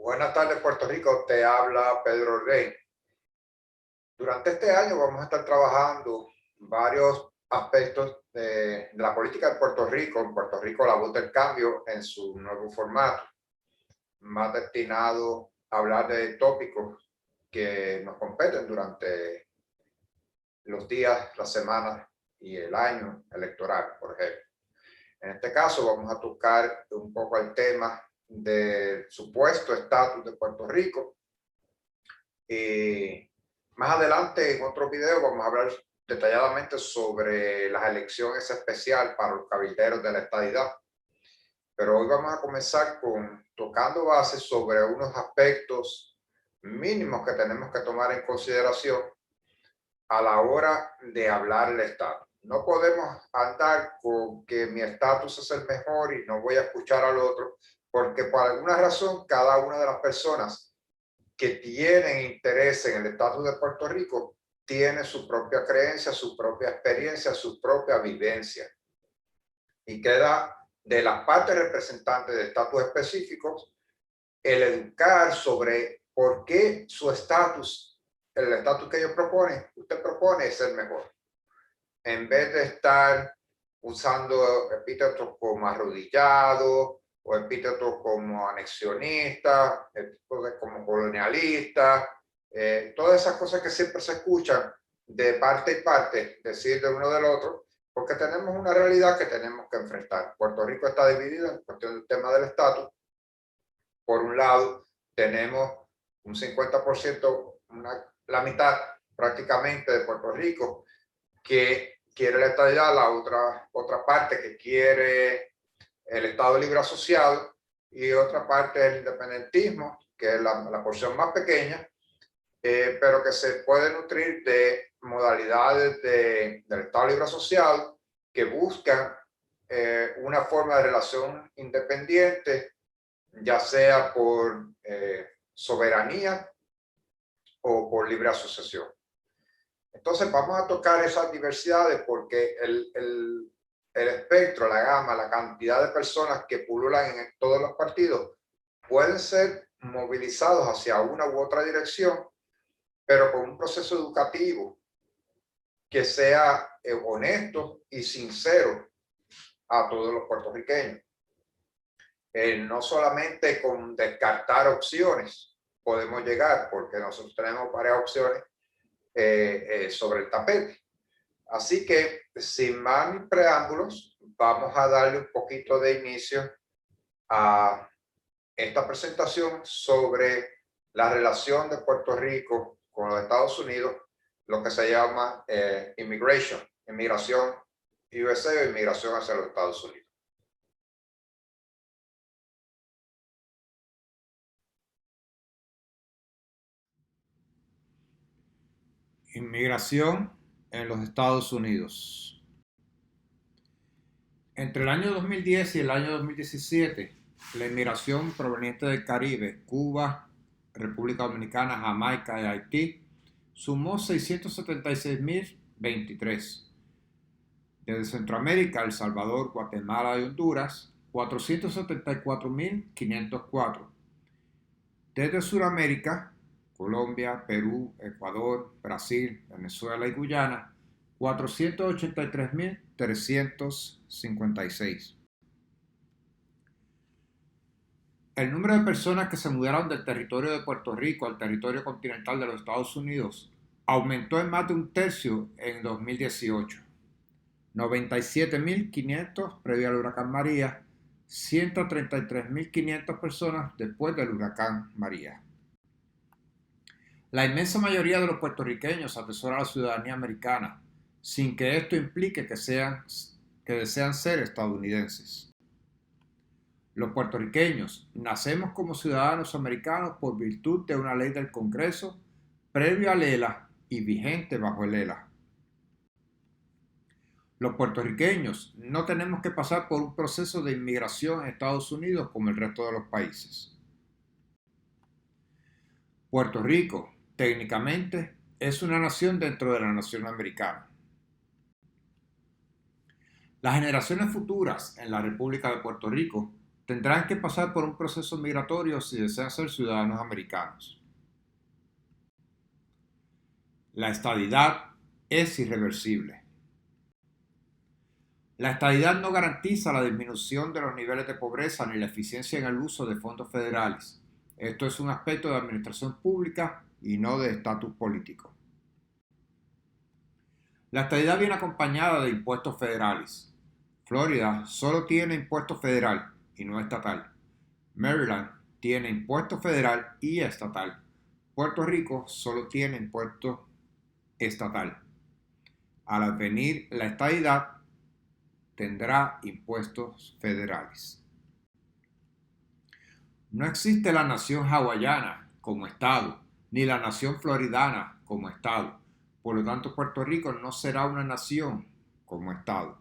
Buenas tardes, Puerto Rico. Te habla Pedro Rey. Durante este año vamos a estar trabajando varios aspectos de la política de Puerto Rico. En Puerto Rico, la voz del cambio en su nuevo formato, más destinado a hablar de tópicos que nos competen durante los días, las semanas y el año electoral, por ejemplo. En este caso, vamos a tocar un poco el tema del supuesto estatus de Puerto Rico. Más adelante, en otro video, vamos a hablar detalladamente sobre las elecciones especiales para los cabilderos de la estadidad. Pero hoy vamos a comenzar tocando bases sobre unos aspectos mínimos que tenemos que tomar en consideración a la hora de hablar del estatus. No podemos andar con que mi estatus es el mejor y no voy a escuchar al otro, porque por alguna razón cada una de las personas que tienen interés en el estatus de Puerto Rico tiene su propia creencia, su propia experiencia, su propia vivencia. Y queda de las partes representantes de estatus específicos el educar sobre por qué su estatus, el estatus que ellos proponen, usted propone es el mejor. En vez de estar usando epítetos como arrodillado o epítetos como anexionista, epítetos como colonialista, todas esas cosas que siempre se escuchan de parte y parte, decir de uno del otro, porque tenemos una realidad que tenemos que enfrentar. Puerto Rico está dividido en cuestión del tema del estatus. Por un lado, tenemos un 50%, la mitad prácticamente de Puerto Rico, que quiere la estadidad, la otra parte que quiere el Estado Libre Asociado y otra parte el independentismo, que es la porción más pequeña, pero que se puede nutrir de modalidades del Estado Libre Asociado que buscan una forma de relación independiente, ya sea por soberanía o por libre asociación. Entonces vamos a tocar esas diversidades porque el espectro, la gama, la cantidad de personas que pululan en todos los partidos pueden ser movilizados hacia una u otra dirección, pero con un proceso educativo que sea honesto y sincero a todos los puertorriqueños. No solamente con descartar opciones podemos llegar, porque nosotros tenemos varias opciones sobre el tapete. Así que, sin más preámbulos, vamos a darle un poquito de inicio a esta presentación sobre la relación de Puerto Rico con los Estados Unidos, lo que se llama inmigración USA o inmigración hacia los Estados Unidos. Inmigración en los Estados Unidos. Entre el año 2010 y el año 2017, la inmigración proveniente del Caribe, Cuba, República Dominicana, Jamaica y Haití, sumó 676.023. Desde Centroamérica, El Salvador, Guatemala y Honduras, 474.504. Desde Sudamérica, Colombia, Perú, Ecuador, Brasil, Venezuela y Guyana, 483.356. El número de personas que se mudaron del territorio de Puerto Rico al territorio continental de los Estados Unidos aumentó en más de un tercio en 2018. 97.500 previo al huracán María, 133.500 personas después del huracán María. La inmensa mayoría de los puertorriqueños atesora la ciudadanía americana, sin que esto implique que desean ser estadounidenses. Los puertorriqueños nacemos como ciudadanos americanos por virtud de una ley del Congreso previo al ELA y vigente bajo el ELA. Los puertorriqueños no tenemos que pasar por un proceso de inmigración en Estados Unidos como el resto de los países. Puerto Rico, técnicamente, es una nación dentro de la nación americana. Las generaciones futuras en la República de Puerto Rico tendrán que pasar por un proceso migratorio si desean ser ciudadanos americanos. La estadidad es irreversible. La estadidad no garantiza la disminución de los niveles de pobreza ni la eficiencia en el uso de fondos federales. Esto es un aspecto de administración pública y no de estatus político. La estadidad viene acompañada de impuestos federales. Florida solo tiene impuesto federal y no estatal. Maryland tiene impuesto federal y estatal. Puerto Rico solo tiene impuesto estatal. Al advenir la estadidad, tendrá impuestos federales. No existe la nación hawaiana como estado, ni la nación floridana como estado. Por lo tanto, Puerto Rico no será una nación como estado.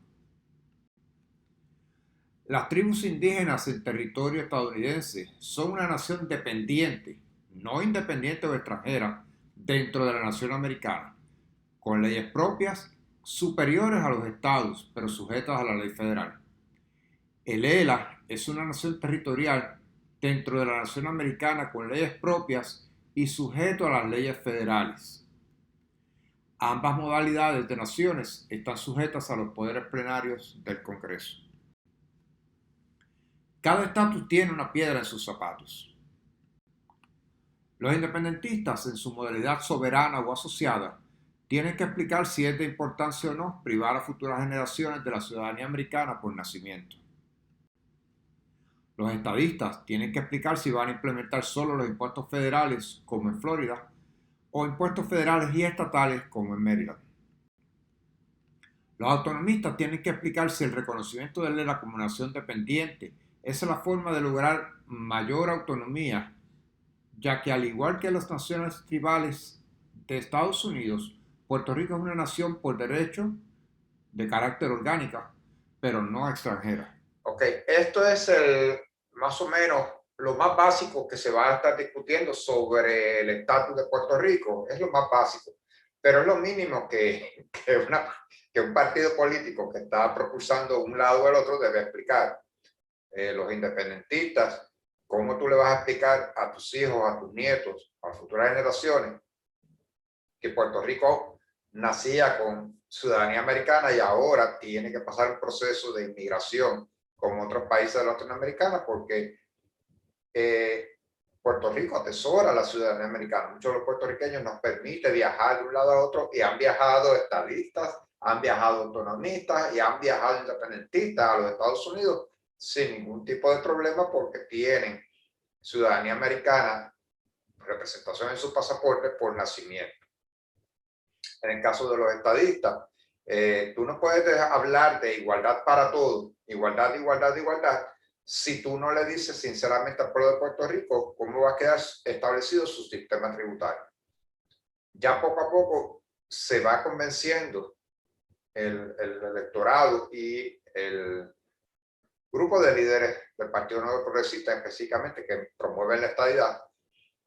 Las tribus indígenas en territorio estadounidense son una nación dependiente, no independiente o extranjera, dentro de la nación americana, con leyes propias superiores a los estados, pero sujetas a la ley federal. El ELA es una nación territorial dentro de la nación americana con leyes propias y sujeto a las leyes federales. Ambas modalidades de naciones están sujetas a los poderes plenarios del Congreso. Cada estatus tiene una piedra en sus zapatos. Los independentistas, en su modalidad soberana o asociada, tienen que explicar si es de importancia o no privar a futuras generaciones de la ciudadanía americana por nacimiento. Los estadistas tienen que explicar si van a implementar solo los impuestos federales, como en Florida, o impuestos federales y estatales, como en Maryland. Los autonomistas tienen que explicar si el reconocimiento de la como nación dependiente es la forma de lograr mayor autonomía, ya que al igual que las naciones tribales de Estados Unidos, Puerto Rico es una nación por derecho de carácter orgánica, pero no extranjera. Ok, esto es más o menos lo más básico que se va a estar discutiendo sobre el estatus de Puerto Rico. Es lo más básico, pero es lo mínimo que un partido político que está propulsando un lado o el otro debe explicar. Los independentistas, ¿cómo tú le vas a explicar a tus hijos, a tus nietos, a futuras generaciones que Puerto Rico nacía con ciudadanía americana y ahora tiene que pasar un proceso de inmigración como otros países latinoamericanos porque Puerto Rico atesora la ciudadanía americana? Muchos de los puertorriqueños nos permite viajar de un lado a otro y han viajado estadistas, han viajado autonomistas y han viajado independentistas a los Estados Unidos sin ningún tipo de problema porque tienen ciudadanía americana, representación en su pasaporte por nacimiento. En el caso de los estadistas, tú no puedes hablar de igualdad para todos, igualdad, igualdad, igualdad, si tú no le dices sinceramente al pueblo de Puerto Rico cómo va a quedar establecido su sistema tributario. Ya poco a poco se va convenciendo el electorado y el grupo de líderes del Partido Nuevo Progresista, específicamente que promueven la estadidad,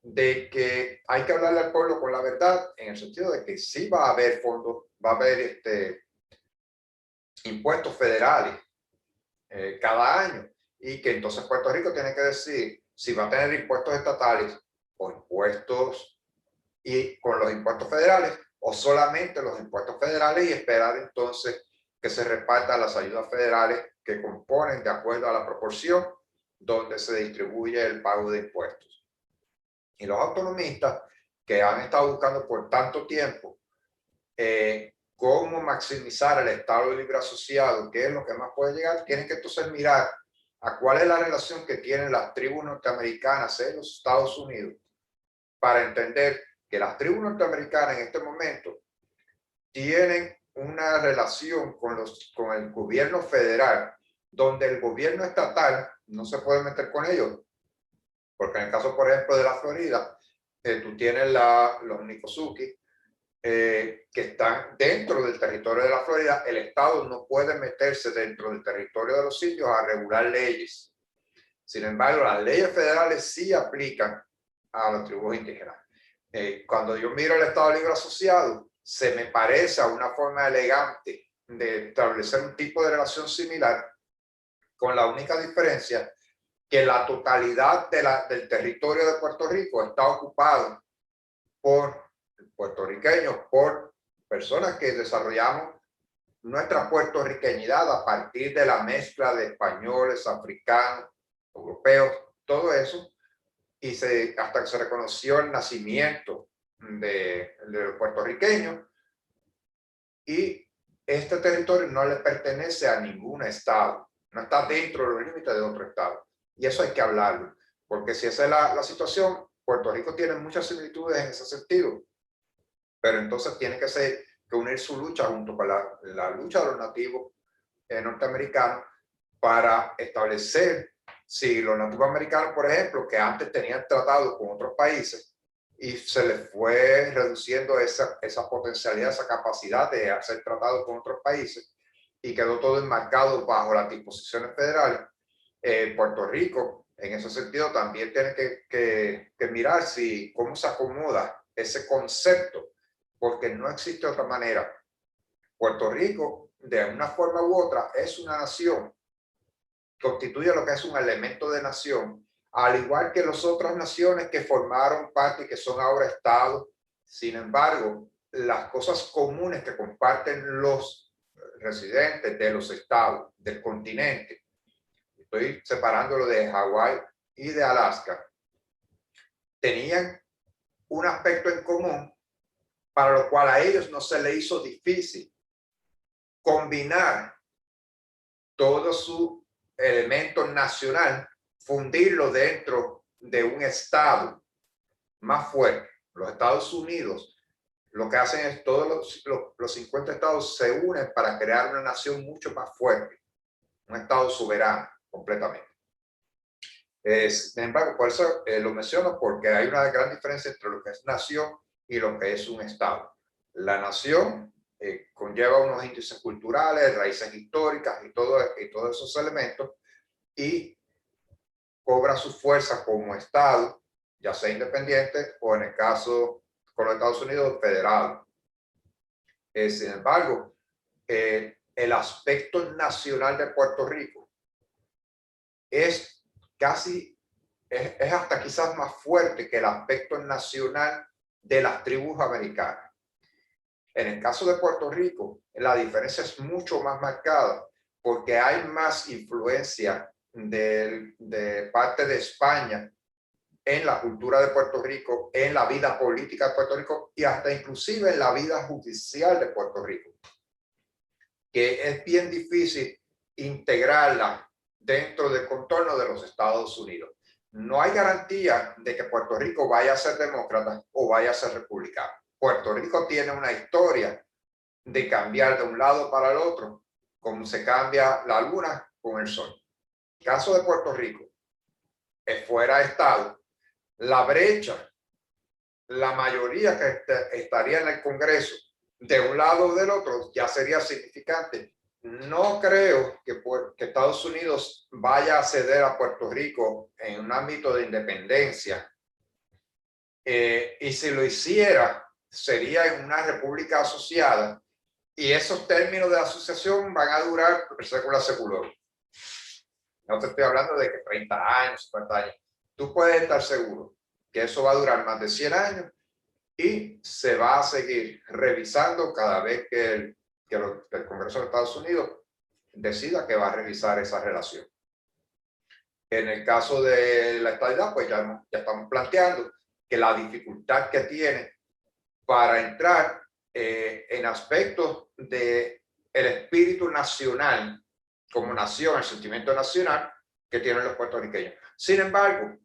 de que hay que hablarle al pueblo con la verdad, en el sentido de que sí va a haber fondos, va a haber impuestos federales cada año, y que entonces Puerto Rico tiene que decir si va a tener impuestos estatales o impuestos y con los impuestos federales o solamente los impuestos federales y esperar entonces que se repartan las ayudas federales que componen de acuerdo a la proporción donde se distribuye el pago de impuestos. Y los autonomistas que han estado buscando por tanto tiempo cómo maximizar el Estado Libre Asociado, que es lo que más puede llegar, tienen que entonces mirar a cuál es la relación que tienen las tribus norteamericanas en los Estados Unidos para entender que las tribus norteamericanas en este momento tienen una relación con el gobierno federal, donde el gobierno estatal no se puede meter con ellos. Porque en el caso, por ejemplo, de la Florida, tú tienes los Nicosuki, que están dentro del territorio de la Florida. El Estado no puede meterse dentro del territorio de los sitios a regular leyes. Sin embargo, las leyes federales sí aplican a los tribus indígenas. Cuando yo miro el Estado Libre Asociado, se me parece a una forma elegante de establecer un tipo de relación similar, con la única diferencia que la totalidad del territorio de Puerto Rico está ocupado por puertorriqueños, por personas que desarrollamos nuestra puertorriqueñidad a partir de la mezcla de españoles, africanos, europeos, todo eso, y hasta que se reconoció el nacimiento de los puertorriqueños, y este territorio no le pertenece a ningún estado, no está dentro de los límites de otro estado, y eso hay que hablarlo, porque si esa es la situación, Puerto Rico tiene muchas similitudes en ese sentido, pero entonces tiene que unir su lucha junto con la lucha de los nativos norteamericanos para establecer si los nativos americanos, por ejemplo, que antes tenían tratados con otros países y se les fue reduciendo esa potencialidad, esa capacidad de hacer tratados con otros países y quedó todo enmarcado bajo las disposiciones federales, Puerto Rico en ese sentido también tiene que mirar cómo se acomoda ese concepto, porque no existe otra manera. Puerto Rico, de una forma u otra, es una nación, constituye lo que es un elemento de nación, al igual que las otras naciones que formaron parte y que son ahora estados. Sin embargo, las cosas comunes que comparten los residentes de los estados, del continente, estoy separándolo de Hawái y de Alaska, tenían un aspecto en común para lo cual a ellos no se les hizo difícil combinar todo su elemento nacional, fundirlo dentro de un estado más fuerte. Los Estados Unidos lo que hacen es todos los 50 estados se unen para crear una nación mucho más fuerte, un estado soberano completamente. Sin embargo, por eso lo menciono, porque hay una gran diferencia entre lo que es nación y lo que es un estado. La nación conlleva unos índices culturales, raíces históricas y todos esos elementos, y cobra su fuerza como estado, ya sea independiente o en el caso con los Estados Unidos federal. Sin embargo, el aspecto nacional de Puerto Rico es hasta quizás más fuerte que el aspecto nacional de las tribus americanas. En el caso de Puerto Rico, la diferencia es mucho más marcada porque hay más influencia de parte de España en la cultura de Puerto Rico, en la vida política de Puerto Rico y hasta inclusive en la vida judicial de Puerto Rico, que es bien difícil integrarla dentro del contorno de los Estados Unidos. No hay garantía de que Puerto Rico vaya a ser demócrata o vaya a ser republicano. Puerto Rico tiene una historia de cambiar de un lado para el otro, como se cambia la luna con el sol. En el caso de Puerto Rico, fuera de estado, la brecha, la mayoría que estaría en el Congreso de un lado o del otro ya sería significante. No creo que Estados Unidos vaya a ceder a Puerto Rico en un ámbito de independencia. Y si lo hiciera, sería en una república asociada. Y esos términos de asociación van a durar século a século. No te estoy hablando de que 30 años, 50 años. Tú puedes estar seguro que eso va a durar más de 100 años y se va a seguir revisando cada vez que el Congreso de Estados Unidos decida que va a revisar esa relación. En el caso de la estadidad, pues ya estamos planteando que la dificultad que tiene para entrar en aspectos de el espíritu nacional como nación, el sentimiento nacional que tienen los puertorriqueños. Sin embargo,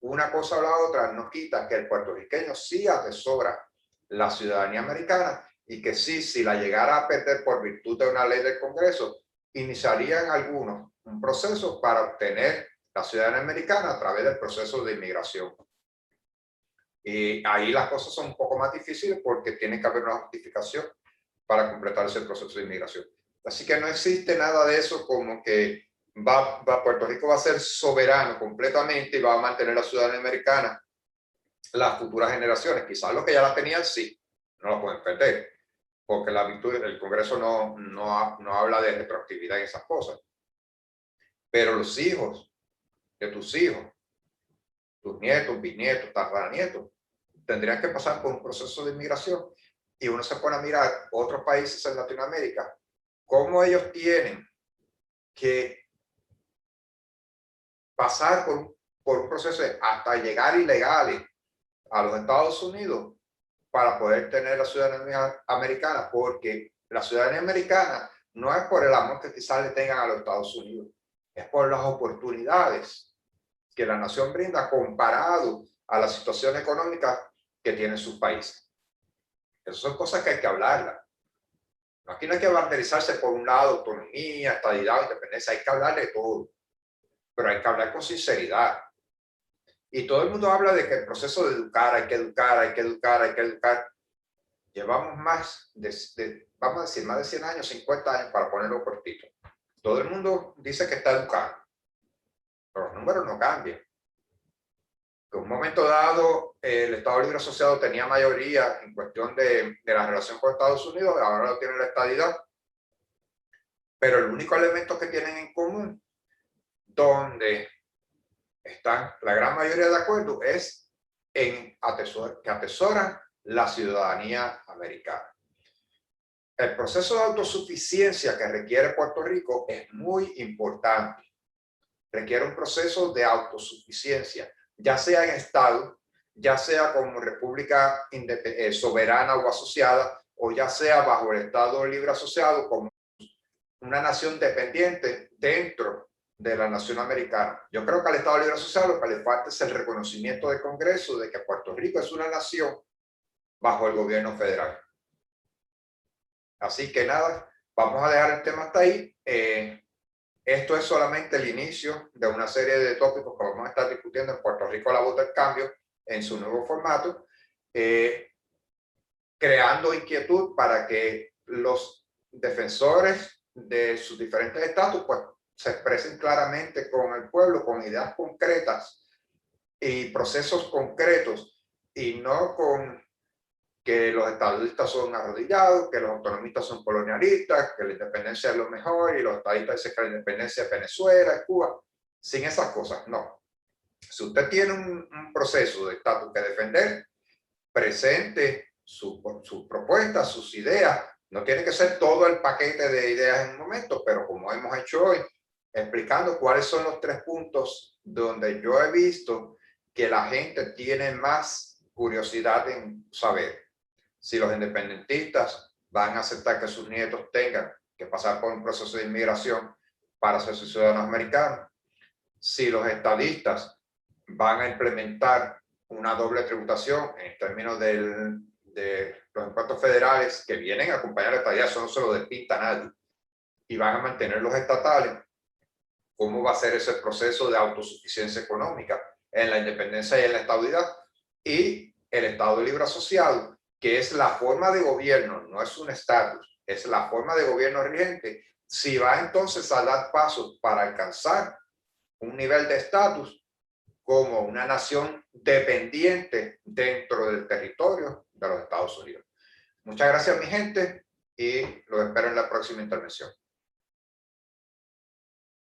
una cosa o la otra nos quita que el puertorriqueño sí atesora la ciudadanía americana y que sí, si la llegara a perder por virtud de una ley del Congreso, iniciarían algunos un proceso para obtener la ciudadanía americana a través del proceso de inmigración. Y ahí las cosas son un poco más difíciles porque tiene que haber una justificación para completar ese proceso de inmigración. Así que no existe nada de eso como que Puerto Rico va a ser soberano completamente y va a mantener la ciudadanía americana las futuras generaciones. Quizás los que ya la tenían sí, no la pueden perder, porque el Congreso no habla de retroactividad en esas cosas. Pero los hijos de tus hijos, tus nietos, bisnietos, tataranietos, tendrían que pasar por un proceso de inmigración. Y uno se pone a mirar otros países en Latinoamérica, cómo ellos tienen que pasar por un proceso hasta llegar ilegales a los Estados Unidos para poder tener la ciudadanía americana, porque la ciudadanía americana no es por el amor que quizás le tengan a los Estados Unidos, es por las oportunidades que la nación brinda comparado a la situación económica que tienen sus países. Esas son cosas que hay que hablarlas. Aquí no hay que banderizarse por un lado, autonomía, estadidad, independencia, hay que hablar de todo, pero hay que hablar con sinceridad. Y todo el mundo habla de que el proceso de educar, hay que educar, hay que educar, hay que educar. Llevamos más vamos a decir, más de 100 años, 50 años, para ponerlo cortito. Todo el mundo dice que está educando, pero los números no cambian. En un momento dado, el Estado Libre Asociado tenía mayoría en cuestión de la relación con Estados Unidos, ahora lo tiene la estadidad. Pero el único elemento que tienen en común, donde están la gran mayoría de acuerdo, es en que atesoran la ciudadanía americana. El proceso de autosuficiencia que requiere Puerto Rico es muy importante. Requiere un proceso de autosuficiencia, ya sea en Estado, ya sea como república soberana o asociada, o ya sea bajo el Estado Libre Asociado como una nación dependiente dentro de la nación americana. Yo creo que al Estado Libre Asociado lo que le falta es el reconocimiento del Congreso de que Puerto Rico es una nación bajo el gobierno federal. Así que nada, vamos a dejar el tema hasta ahí. Esto es solamente el inicio de una serie de tópicos que vamos a estar discutiendo en Puerto Rico la voz del cambio en su nuevo formato, creando inquietud para que los defensores de sus diferentes estatus pues, se expresen claramente con el pueblo, con ideas concretas y procesos concretos, y no con que los estadistas son arrodillados, que los autonomistas son colonialistas, que la independencia es lo mejor, y los estadistas dicen que la independencia es Venezuela, es Cuba. Sin esas cosas, no. Si usted tiene un proceso de estatus que defender, presente sus propuestas, sus ideas. No tiene que ser todo el paquete de ideas en un momento, pero como hemos hecho hoy, explicando cuáles son los 3 puntos donde yo he visto que la gente tiene más curiosidad en saber si los independentistas van a aceptar que sus nietos tengan que pasar por un proceso de inmigración para ser ciudadanos americanos, si los estadistas van a implementar una doble tributación en términos de los impuestos federales que vienen a acompañar la estadía, eso no se lo despinta a nadie, y van a mantener los estatales. ¿Cómo va a ser ese proceso de autosuficiencia económica en la independencia y en la estadidad? Y el Estado Libre Asociado, que es la forma de gobierno, no es un estatus, es la forma de gobierno vigente, si va entonces a dar pasos para alcanzar un nivel de estatus como una nación dependiente dentro del territorio de los Estados Unidos. Muchas gracias, mi gente, y los espero en la próxima intervención.